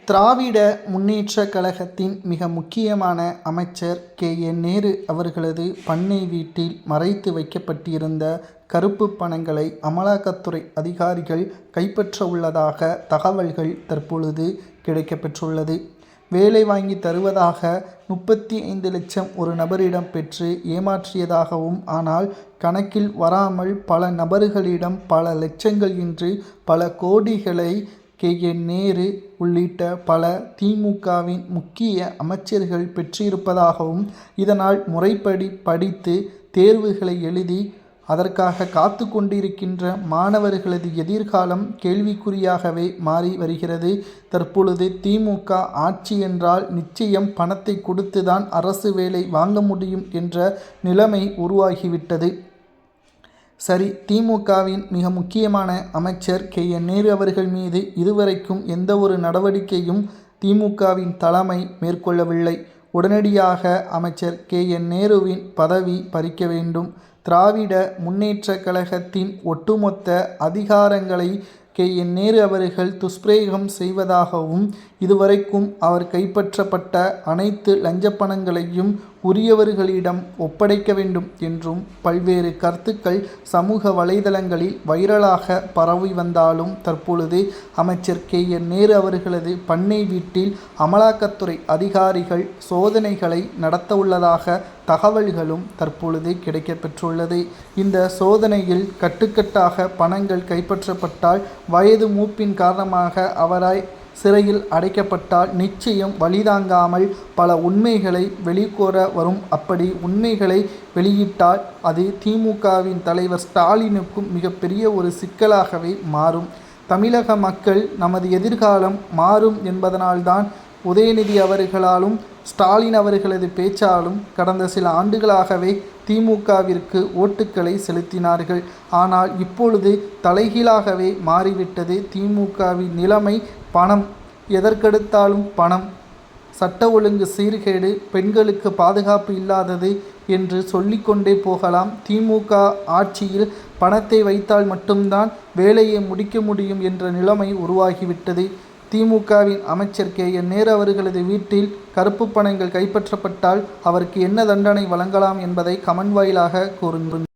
திராவிட முன்னேற்றக் கழகத்தின் மிக முக்கியமான அமைச்சர் கே.என். நேரு அவர்களது பண்ணை வீட்டில் மறைத்து வைக்கப்பட்டிருந்த கருப்பு பணங்களை அமலாக்கத்துறை அதிகாரிகள் கைப்பற்ற உள்ளதாக தகவல்கள் தற்பொழுது கிடைக்கப்பெற்றுள்ளது. வேலை வாங்கி தருவதாக 35 லட்சம் ஒரு நபரிடம் பெற்று ஏமாற்றியதாகவும், ஆனால் கணக்கில் வராமல் பல நபர்களிடம் பல லட்சங்கள் என்று பல கோடிகளை கே.என். நேரு உள்ளிட்ட பல தி.மு.க.வின் முக்கிய அமைச்சர்கள் பெற்றிருப்பதாகவும், இதனால் முறைப்படி படித்து தேர்வுகளை எழுதி அதற்காக காத்து கொண்டிருக்கின்ற மாணவர்களது எதிர்காலம் கேள்விக்குறியாகவே மாறி வருகிறது. தற்பொழுது தி.மு.க ஆட்சி என்றால் நிச்சயம் பணத்தை கொடுத்துதான் அரசு வேலை வாங்க முடியும் என்ற நிலைமை உருவாகிவிட்டது. சரி, தி.மு.க.வின் மிக முக்கியமான அமைச்சர் கே.என். நேரு அவர்கள் மீது இதுவரைக்கும் எந்த ஒரு நடவடிக்கையும் தி.மு.க.வின் தலைமை மேற்கொள்ளவில்லை. உடனடியாக அமைச்சர் கே.என். நேருவின் பதவி பறிக்க வேண்டும். திராவிட முன்னேற்றக் கழகத்தின் ஒட்டுமொத்த அதிகாரங்களை கே.என். நேரு அவர்கள் துஷ்பிரயோகம் செய்வதாகவும், இதுவரைக்கும் அவர் கைப்பற்றப்பட்ட அனைத்து லஞ்ச பணங்களையும் உரியவர்களிடம் ஒப்படைக்க வேண்டும் என்றும் பல்வேறு கருத்துக்கள் சமூக வலைதளங்களில் வைரலாக பரவி வந்தாலும், தற்பொழுது அமைச்சர் கே.என். நேரு அவர்களது பண்ணை வீட்டில் அமலாக்கத்துறை அதிகாரிகள் சோதனைகளை நடத்தவுள்ளதாக தகவல்களும் தற்பொழுது கிடைக்கப்பெற்றுள்ளது. இந்த சோதனையில் கட்டுக்கட்டாக பணங்கள் கைப்பற்றப்பட்டால், வயது மூப்பின் காரணமாக அவராய் சிறையில் அடைக்கப்பட்டால் நிச்சயம் வழிதாங்காமல் பல உண்மைகளை வெளிக்கோர வரும். அப்படி உண்மைகளை வெளியிட்டால் அது தி.மு.க.வின் தலைவர் ஸ்டாலினுக்கும் மிகப்பெரிய ஒரு சிக்கலாகவே மாறும். தமிழக மக்கள் நமது எதிர்காலம் மாறும் என்பதனால்தான் உதயநிதி அவர்களாலும் ஸ்டாலின் அவர்களது பேச்சாலும் கடந்த சில ஆண்டுகளாகவே தி.மு.க.விற்கு ஓட்டுக்களை செலுத்தினார்கள். ஆனால் இப்பொழுது தலைகீழாகவே மாறிவிட்டது தி.மு.க.வின் நிலைமை. பணம், எதற்கெடுத்தாலும் பணம், சட்ட ஒழுங்கு சீர்கேடு, பெண்களுக்கு பாதுகாப்பு இல்லாதது என்று சொல்லிக்கொண்டே போகலாம். தி.மு.க ஆட்சியில் பணத்தை வைத்தால் மட்டும்தான் வேலையை முடிக்க முடியும் என்ற நிலைமை உருவாகிவிட்டது. தி.மு.க.வின் அமைச்சர் கே.என். நேரு அவர்களது வீட்டில் கருப்பு பணங்கள் கைப்பற்றப்பட்டால் அவருக்கு என்ன தண்டனை வழங்கலாம் என்பதை கமெண்ட் வாயிலாக கூறுங்கள்.